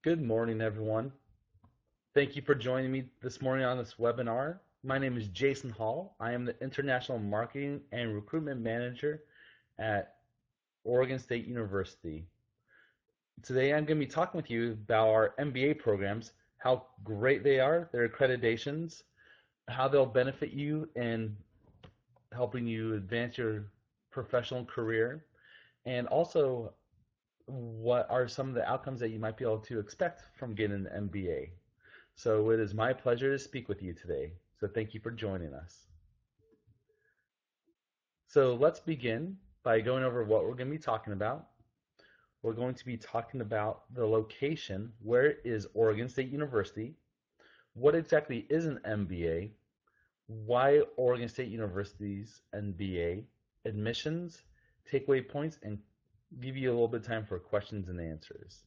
Good morning, everyone. Thank you for joining me this morning on this webinar. My name is Jason Hall. I am the International Marketing and Recruitment Manager at Oregon State University. Today, I'm going to be talking with you about our MBA programs, how great they are, their accreditations, how they'll benefit you in helping you advance your professional career, and also what are some of the outcomes that you might be able to expect from getting an MBA. So it is my pleasure to speak with you today. So thank you for joining us. So let's begin by going over what we're going to be talking about. We're going to be talking about the location. Where is Oregon State University? What exactly is an MBA? Why Oregon State University's MBA? Admissions, takeaway points, and give you a little bit of time for questions and answers.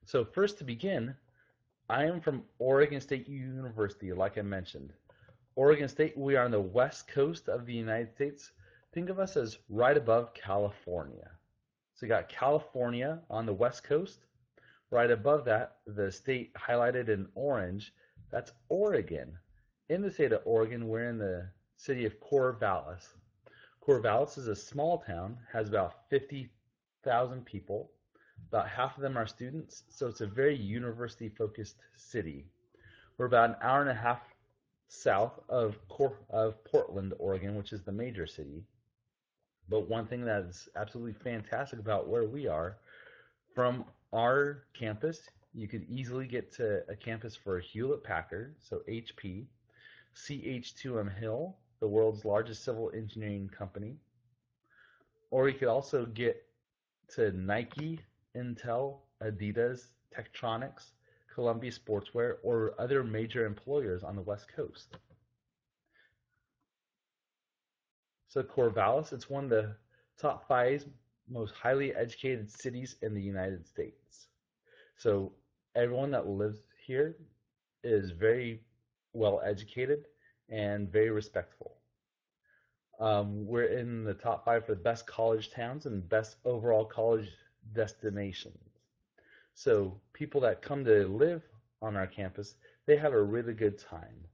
So first to begin, I am from Oregon State University, like I mentioned. Oregon State, we are on the west coast of the United States. Think of us as right above California. So you got California on the west coast. Right above that, the state highlighted in orange, that's Oregon. In the state of Oregon, we're in the city of Corvallis. Corvallis is a small town, has about 50,000 people. About half of them are students, so it's a very university-focused city. We're about an hour and a half south of Portland, Oregon, which is the major city. But one thing that is absolutely fantastic about where we are, from our campus, you could easily get to a campus for Hewlett Packard, so HP, CH2M Hill, the world's largest civil engineering company, or you could also get to Nike, Intel, Adidas, Tektronix, Columbia Sportswear, or other major employers on the West Coast. So Corvallis, it's one of the top five most highly educated cities in the United States. So everyone that lives here is very well educated and very respectful. We're in the top five for the best college towns and best overall college destinations. So people that come to live on our campus, they have a really good time.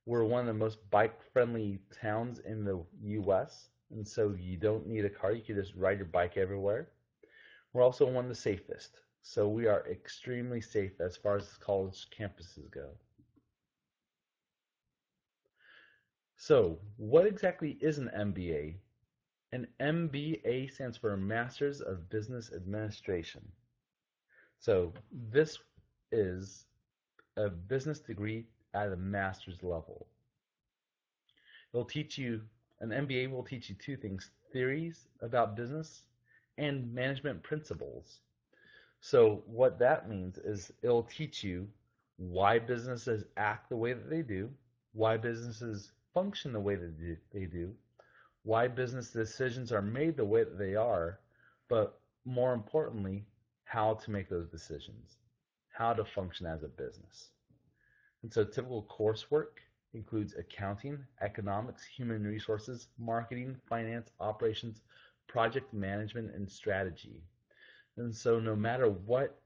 We're one of the most bike-friendly towns in the U.S., and so you don't need a car. You can just ride your bike everywhere. We're also one of the safest, so we are extremely safe as far as college campuses go. So, what exactly is an MBA? An MBA stands for Masters of Business Administration. So, this is a business degree at a master's level. It'll teach you, an MBA will teach you two things: theories about business and management principles. So what that means is it'll teach you why businesses act the way that they do, why businesses function the way that they do, why business decisions are made the way that they are, but more importantly, how to make those decisions, how to function as a business. And so typical coursework includes accounting, economics, human resources, marketing, finance, operations, project management, and strategy. And so no matter what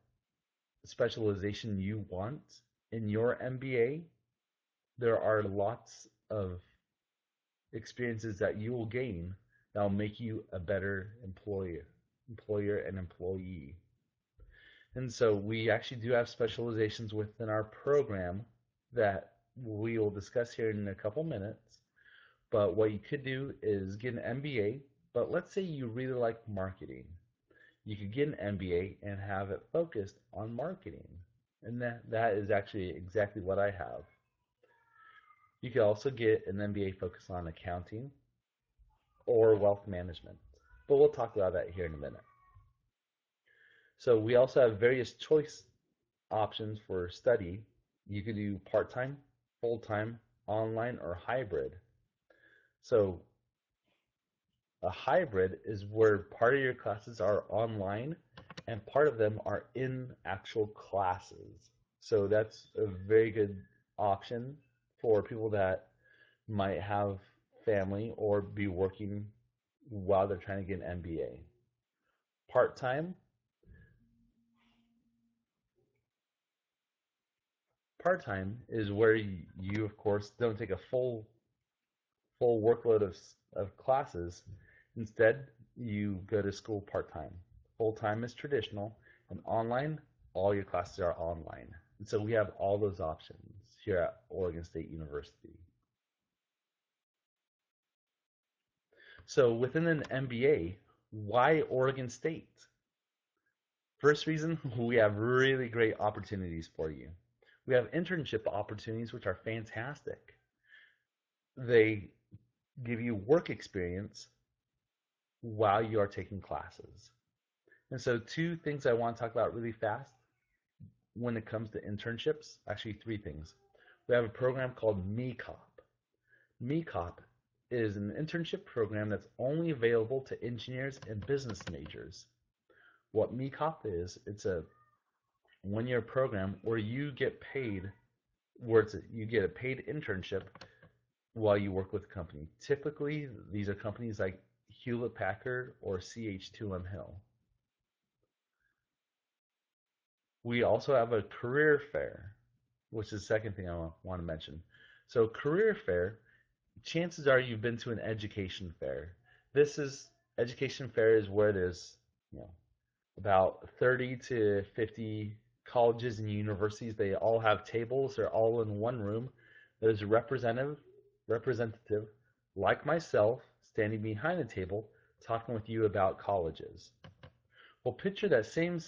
specialization you want in your MBA, there are lots of experiences that you will gain that will make you a better employer and employee. And so we actually do have specializations within our program that we will discuss here in a couple minutes. But what you could do is get an MBA, but let's say you really like marketing. You could get an MBA and have it focused on marketing. And that is actually exactly what I have. You could also get an MBA focused on accounting or wealth management. But we'll talk about that here in a minute. So we also have various choice options for study. You could do part-time, full-time, online, or hybrid. So a hybrid is where part of your classes are online and part of them are in actual classes. So that's a very good option for people that might have family or be working while they're trying to get an MBA. Part-time, part-time is where you of course don't take a full workload of classes. Instead, you go to school part-time. Full-time is traditional, and online, all your classes are online. And so we have all those options here at Oregon State University. So within an MBA, why Oregon State? First reason, we have really great opportunities for you. We have internship opportunities, which are fantastic. They give you work experience while you are taking classes. And so two things I want to talk about really fast when it comes to internships, actually three things. We have a program called MECOP. MECOP is an internship program that's only available to engineers and business majors. What MECOP is, it's a one-year program where you get paid, you get a paid internship while you work with a company. Typically, these are companies like Hewlett Packard or CH2M Hill. We also have a career fair, which is the second thing I want to mention. So career fair, chances are you've been to an education fair. Education fair is where there's, about 30 to 50 colleges and universities. They all have tables. They're all in one room. There's a representative like myself standing behind the table talking with you about colleges. Well, picture that same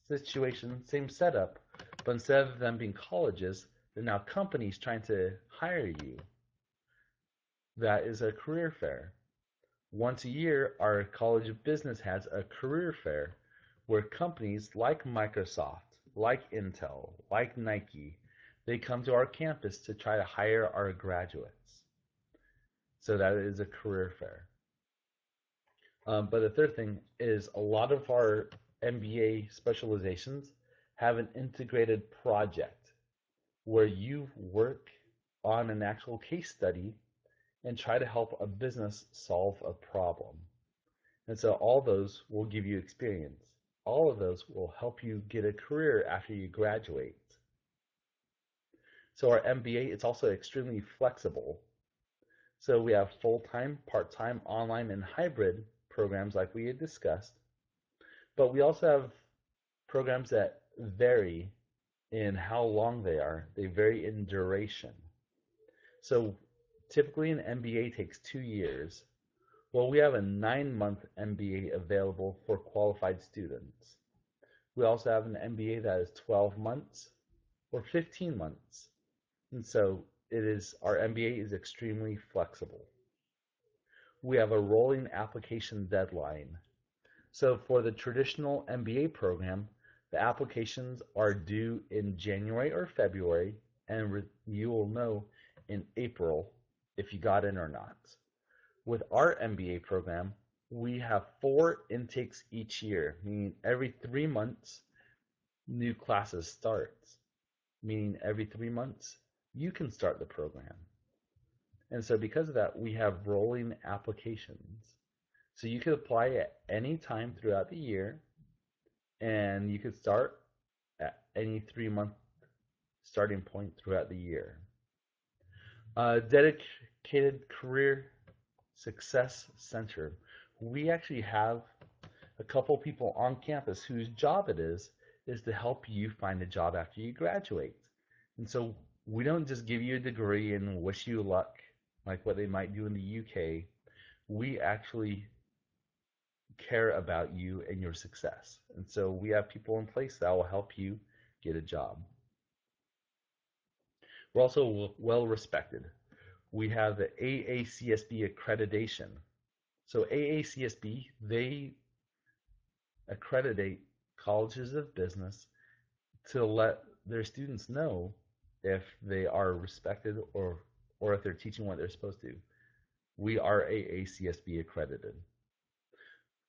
situation, same setup, but instead of them being colleges, they're now companies trying to hire you. That is a career fair. Once a year, our College of Business has a career fair where companies like Microsoft, like Intel, like Nike, they come to our campus to try to hire our graduates. So that is a career fair. But the third thing is a lot of our MBA specializations have an integrated project where you work on an actual case study and try to help a business solve a problem. And so all those will give you experience. All of those will help you get a career after you graduate. So our MBA, it's also extremely flexible. So we have full-time, part-time, online, and hybrid programs like we had discussed. But we also have programs that vary in how long they are. They vary in duration. So typically an MBA takes 2 years. Well, we have a 9-month MBA available for qualified students. We also have an MBA that is 12 months or 15 months. And so our MBA is extremely flexible. We have a rolling application deadline. So for the traditional MBA program, the applications are due in January or February, and you will know in April if you got in or not. With our MBA program, we have 4 intakes each year, meaning every 3 months, new classes start, meaning every 3 months, you can start the program. And so because of that, we have rolling applications. So you could apply at any time throughout the year, and you could start at any 3-month starting point throughout the year. Dedicated Career Success Center. We actually have a couple people on campus whose job it is to help you find a job after you graduate. And so we don't just give you a degree and wish you luck like what they might do in the UK. We actually care about you and your success. And so we have people in place that will help you get a job. We're also well respected. We have the AACSB accreditation. So AACSB, they accreditate colleges of business to let their students know if they are respected or if they're teaching what they're supposed to. We are AACSB accredited.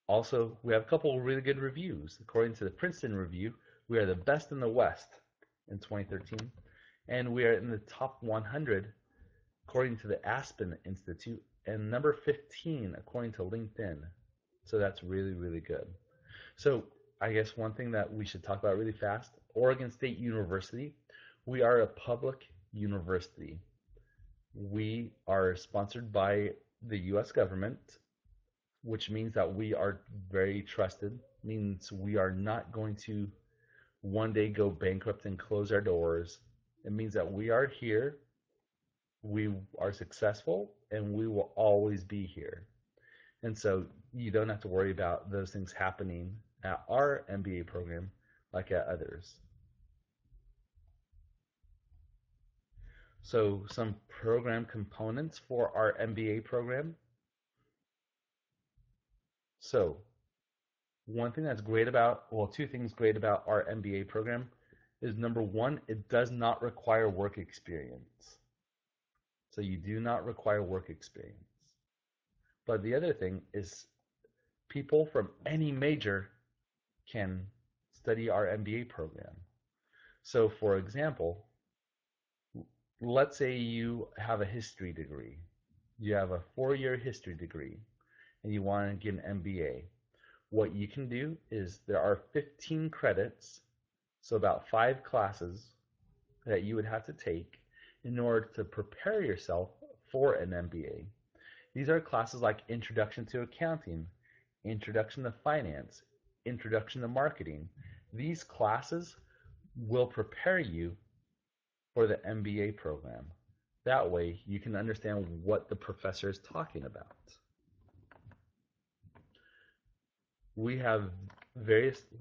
Also, we have a couple of really good reviews. According to the Princeton Review, we are the best in the West in 2013, and we are in the top 100 according to the Aspen Institute, and number 15 according to LinkedIn. So that's really, really good. So I guess one thing that we should talk about really fast, Oregon State University, We are a public university. We are sponsored by the US government, which means that we are very trusted, means we are not going to one day go bankrupt and close our doors. It means that we are here, we are successful, and we will always be here. And so you don't have to worry about those things happening at our MBA program like at others. So some program components for our MBA program. So one thing that's great about, well, two things great about our MBA program is number one, it does not require work experience. So you do not require work experience. But the other thing is people from any major can study our MBA program. So for example, let's say you have a history degree. You have a 4-year history degree and you want to get an MBA. What you can do is there are 15 credits, so about 5 classes that you would have to take in order to prepare yourself for an MBA. These are classes like Introduction to Accounting, Introduction to Finance, Introduction to Marketing. These classes will prepare you for the MBA program. That way you can understand what the professor is talking about. We have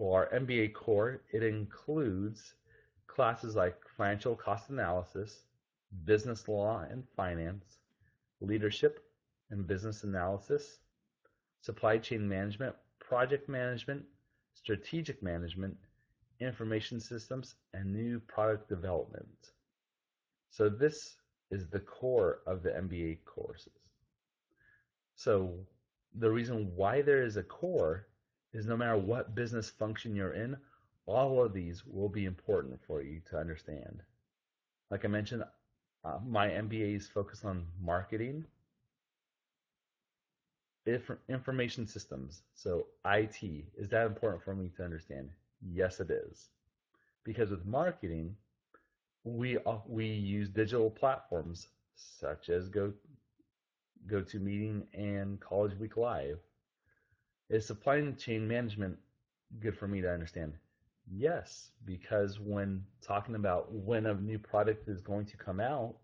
our MBA core, it includes classes like financial cost analysis, business law and finance, leadership and business analysis, supply chain management, project management, strategic management, information systems, and new product development. So this is the core of the MBA courses. So the reason why there is a core is no matter what business function you're in, all of these will be important for you to understand. Like I mentioned, my MBA is focused on marketing, information systems, so IT. Is that important for me to understand? Yes, it is. Because with marketing, we use digital platforms such as GoToMeeting and College Week Live. Is supply chain management good for me to understand? Yes, because when talking about when a new product is going to come out,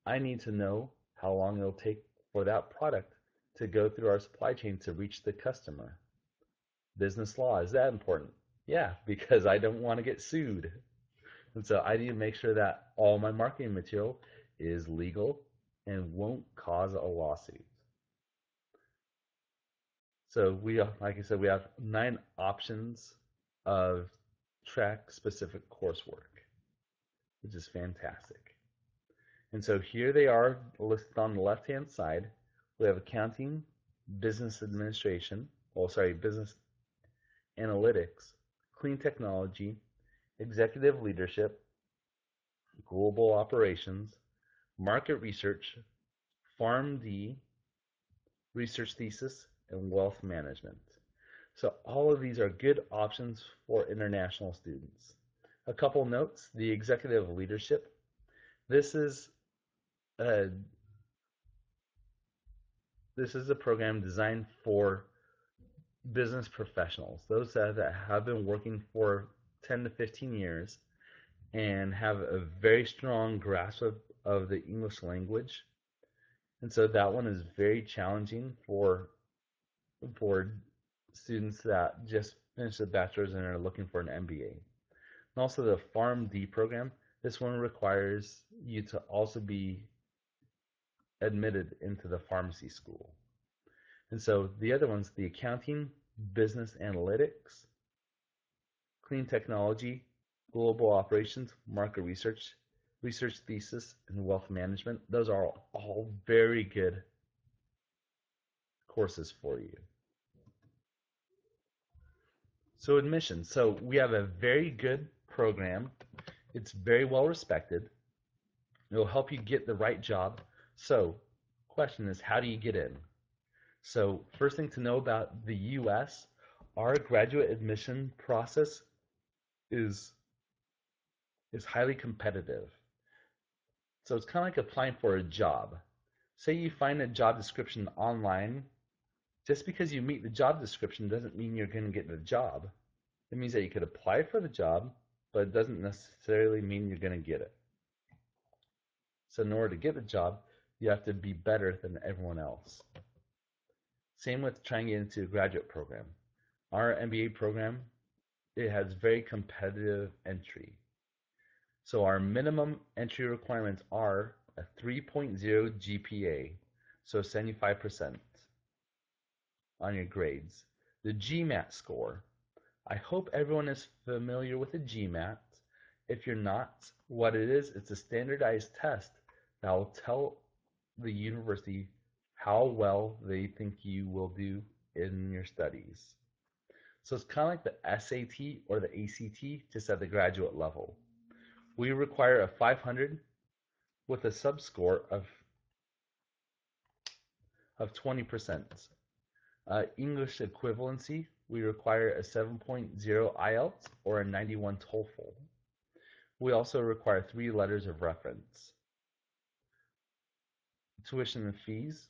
I need to know how long it'll take for that product to go through our supply chain to reach the customer. Business law, is that important? Yeah, because I don't want to get sued. And so I need to make sure that all my marketing material is legal and won't cause a lawsuit. So like I said, we have 9 options of track-specific coursework, which is fantastic. And so here they are listed on the left-hand side. We have accounting, business administration, business analytics, clean technology, executive leadership, global operations, market research, PharmD, research thesis, and wealth management. So all of these are good options for international students. A couple notes, the executive leadership. This is a program designed for business professionals, those that have been working for 10 to 15 years and have a very strong grasp of the English language. And so that one is very challenging for students that just finished a bachelor's and are looking for an MBA. And also the PharmD program, this one requires you to also be admitted into the pharmacy school. And so the other ones, the accounting, business analytics, clean technology, global operations, market research, research thesis, and wealth management, those are all very good courses for you. So admission. So we have a very good program. It's very well respected. It'll help you get the right job. So question is, how do you get in? So first thing to know about the US, our graduate admission process is is highly competitive. So it's kind of like applying for a job. Say you find a job description online, just because you meet the job description doesn't mean you're going to get the job. It means that you could apply for the job, but it doesn't necessarily mean you're going to get it. So in order to get the job, you have to be better than everyone else. Same with trying to get into a graduate program. Our MBA program, it has very competitive entry. So our minimum entry requirements are a 3.0 GPA, so 75% on your grades. The GMAT score. I hope everyone is familiar with the GMAT. If you're not, what it is, it's a standardized test that will tell the university how well they think you will do in your studies. So it's kind of like the SAT or the ACT, just at the graduate level. We require a 500 with a subscore of 20%. English equivalency, we require a 7.0 IELTS or a 91 TOEFL. We also require 3 letters of reference. Tuition and fees.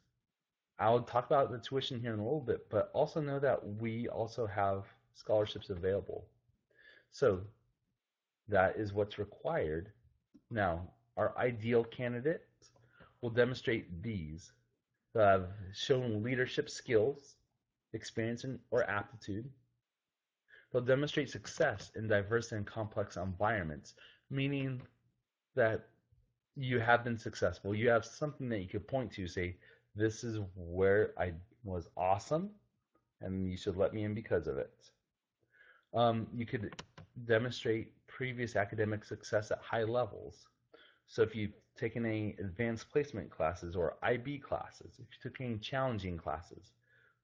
I'll talk about the tuition here in a little bit, but also know that we also have scholarships available. So that is what's required. Now, our ideal candidate will demonstrate these. They'll have shown leadership skills, experience, or aptitude. They'll demonstrate success in diverse and complex environments, meaning that you have been successful. You have something that you could point to, say, this is where I was awesome, and you should let me in because of it. You could demonstrate previous academic success at high levels. So if you've taken any advanced placement classes or IB classes, if you took any challenging classes,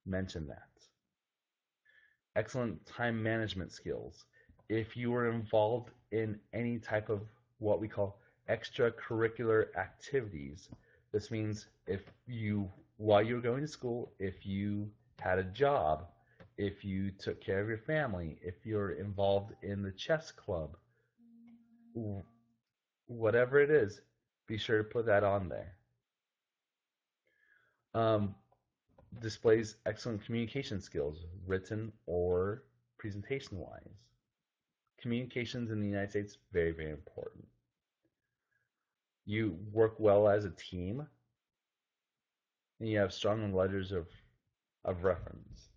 mention that. Excellent time management skills. If you were involved in any type of what we call extracurricular activities, this means if you, while you were going to school, if you had a job, if you took care of your family, if you're involved in the chess club, whatever it is, be sure to put that on there. Displays excellent communication skills, written or presentation-wise. Communications in the United States, very, very important. You work well as a team, and you have strong letters of reference.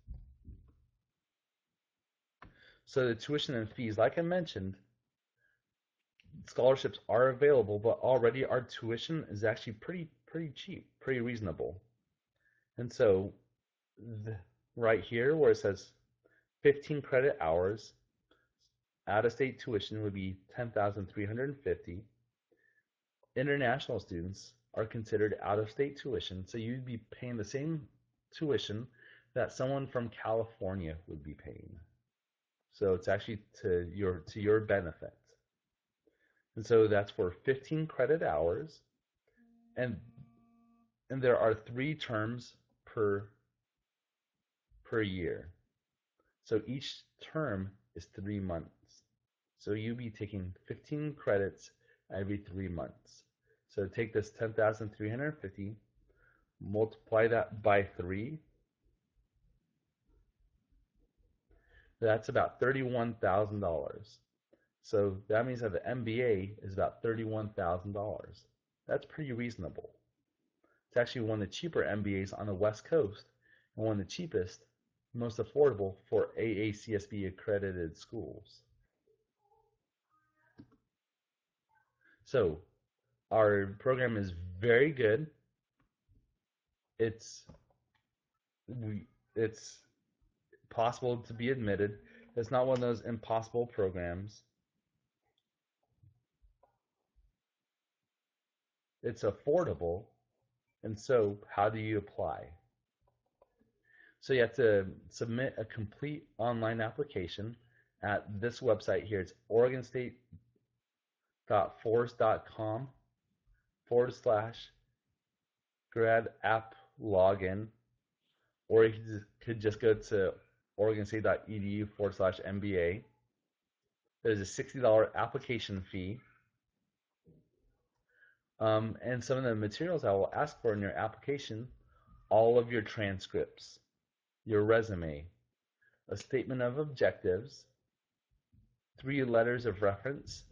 So the tuition and fees, like I mentioned, scholarships are available, but already our tuition is actually pretty cheap, pretty reasonable. And so right here where it says 15 credit hours, out-of-state tuition would be $10,350. International students are considered out-of-state tuition, so you'd be paying the same tuition that someone from California would be paying. So it's actually to your benefit. And so that's for 15 credit hours, and there are 3 terms per year. So each term is 3 months. So you'll be taking 15 credits every 3 months. So take this 10,350, multiply that by 3. That's about $31,000. So that means that the MBA is about $31,000. That's pretty reasonable. It's actually one of the cheaper MBAs on the West Coast, and one of the cheapest, most affordable for AACSB accredited schools. So our program is very good. It's possible to be admitted. It's not one of those impossible programs. It's affordable. And so how do you apply? So you have to submit a complete online application at this website here. It's oregonstate.force.com/grad app login, or you could just go to oregonstate.edu/MBA. There's a $60 application fee. And some of the materials I will ask for in your application, all of your transcripts, your resume, a statement of objectives, 3 letters of reference,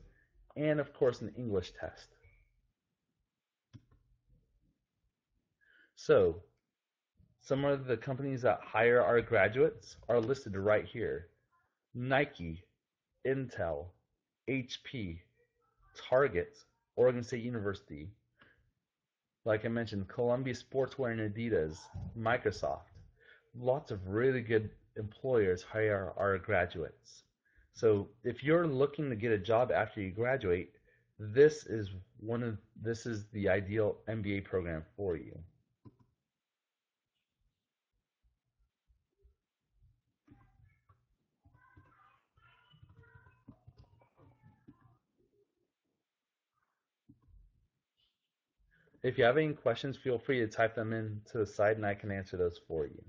and of course an English test. So some of the companies that hire our graduates are listed right here. Nike, Intel, HP, Target, Oregon State University, like I mentioned, Columbia Sportswear and Adidas, Microsoft. Lots of really good employers hire our graduates. So if you're looking to get a job after you graduate, this is the ideal MBA program for you. If you have any questions, feel free to type them into the side and I can answer those for you.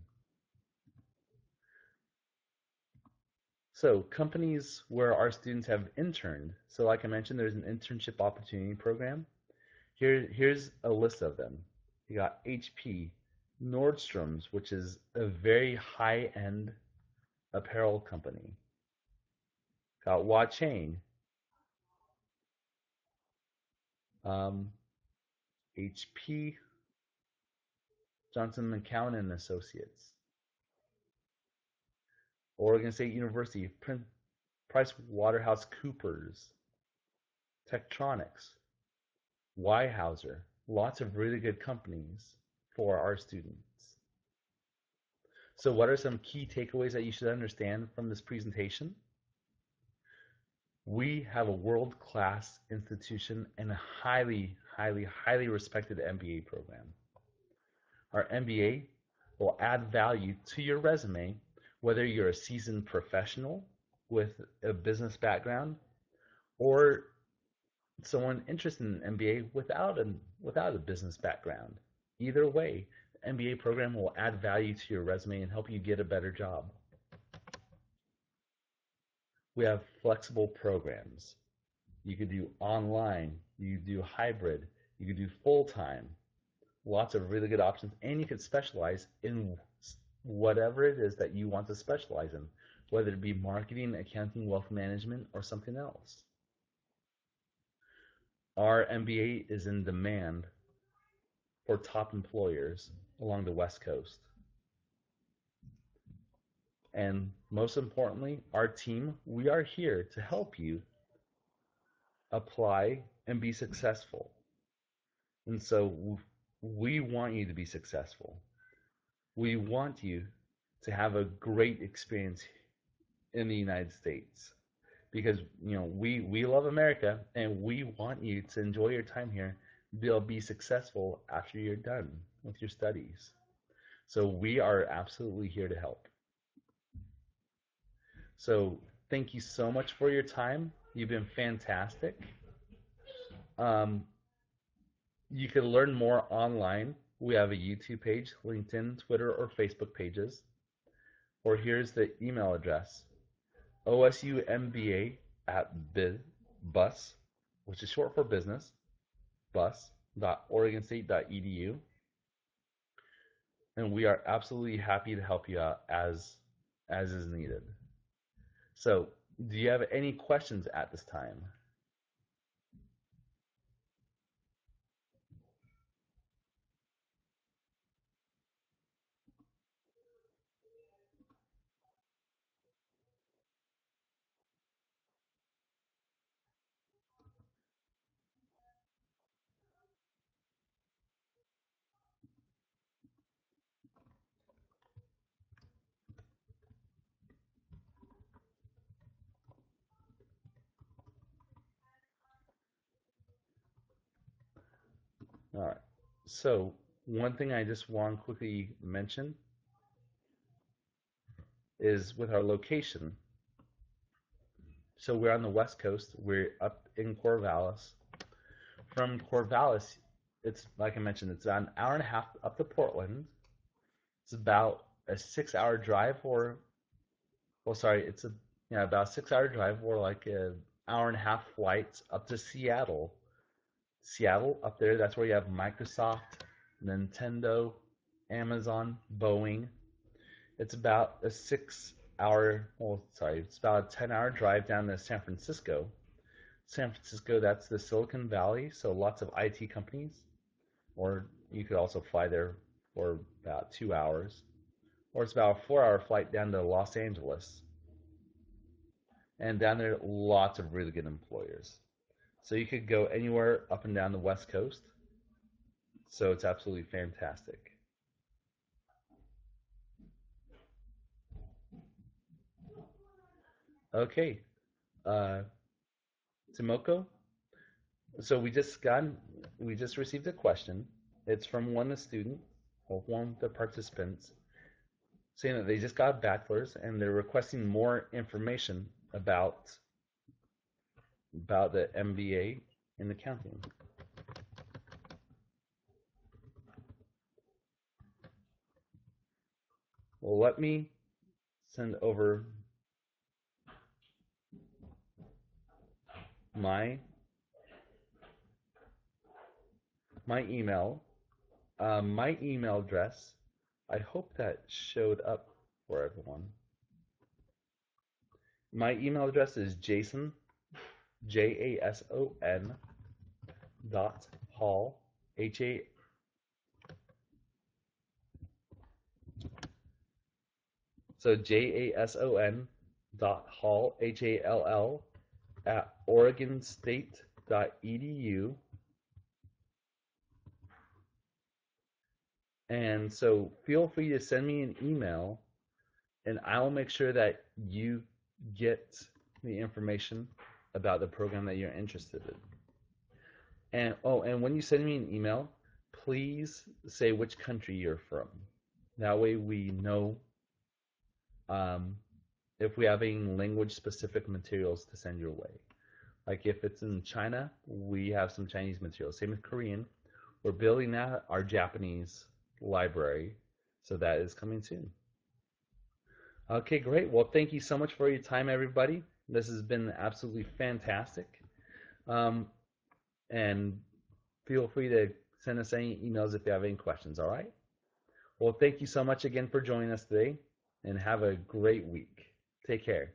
So companies where our students have interned. So like I mentioned, there's an internship opportunity program. Here's a list of them. You got HP, Nordstrom's, which is a very high-end apparel company. Got Wachain, um, HP, Johnson McCown and Associates, Oregon State University, Price Waterhouse Coopers, Tektronix, Weyerhaeuser. Lots of really good companies for our students. So what are some key takeaways that you should understand from this presentation? We have a world-class institution and a highly, highly, highly respected MBA program. Our MBA will add value to your resume, whether you're a seasoned professional with a business background or someone interested in MBA without a business background. Either way, the MBA program will add value to your resume and help you get a better job. We have flexible programs. You could do online, you could do hybrid, you could do full-time. Lots of really good options, and you could specialize in whatever it is that you want to specialize in, whether it be marketing, accounting, wealth management, or something else. Our MBA is in demand for top employers along the West Coast. And most importantly, our team, we are here to help you apply and be successful. And so we want you to be successful. We want you to have a great experience in the United States because we love America and we want you to enjoy your time here, be successful after you're done with your studies. So we are absolutely here to help. So thank you so much for your time. You've been fantastic. Um, you can learn more online. We have a YouTube page, LinkedIn, Twitter, or Facebook pages. Or here's the email address, osumba at bus, which is short for business, bus.oregonstate.edu. And we are absolutely happy to help you out as is needed. So, do you have any questions at this time? All right. So, one thing I just want to quickly mention is with our location. So, we're on the West Coast. We're up in Corvallis. From Corvallis, it's like I mentioned, it's about an hour and a half up to Portland. It's about a 6 hour drive, or well, sorry, it's about a 6 hour drive, or like an hour and a half flight up to Seattle Seattle up there. That's where you have Microsoft, Nintendo, Amazon, Boeing. It's about a 6 hour, well, sorry, it's about a 10-hour drive down to San Francisco. San Francisco, that's the Silicon Valley, so lots of IT companies. Or you could also fly there for about 2 hours. Or it's about a 4 hour flight down to Los Angeles. And down there, lots of really good employers. So you could go anywhere up and down the West Coast. So it's absolutely fantastic. Okay, uh, Timoko. So we just received a question. It's from one of the students, or one of the participants, saying that they just got a bachelor's and they're requesting more information about the MBA in accounting. Well, let me send over my email. My email address. I hope that showed up for everyone. My email address is Jason, JASON .hall, HA. So JASON .hall, HALL at oregonstate.edu. And so feel free to send me an email and I'll make sure that you get the information about the program that you're interested in. And and when you send me an email, please say which country you're from. That way we know um, if we have any language specific materials to send your way. Like if it's in China, we have some Chinese materials. Same with Korean. We're building out our Japanese library, so that is coming soon. Okay, great. Well, thank you so much for your time, everybody. This has been absolutely fantastic. Um, and feel free to send us any emails if you have any questions, all right? Well, thank you so much again for joining us today, and have a great week. Take care.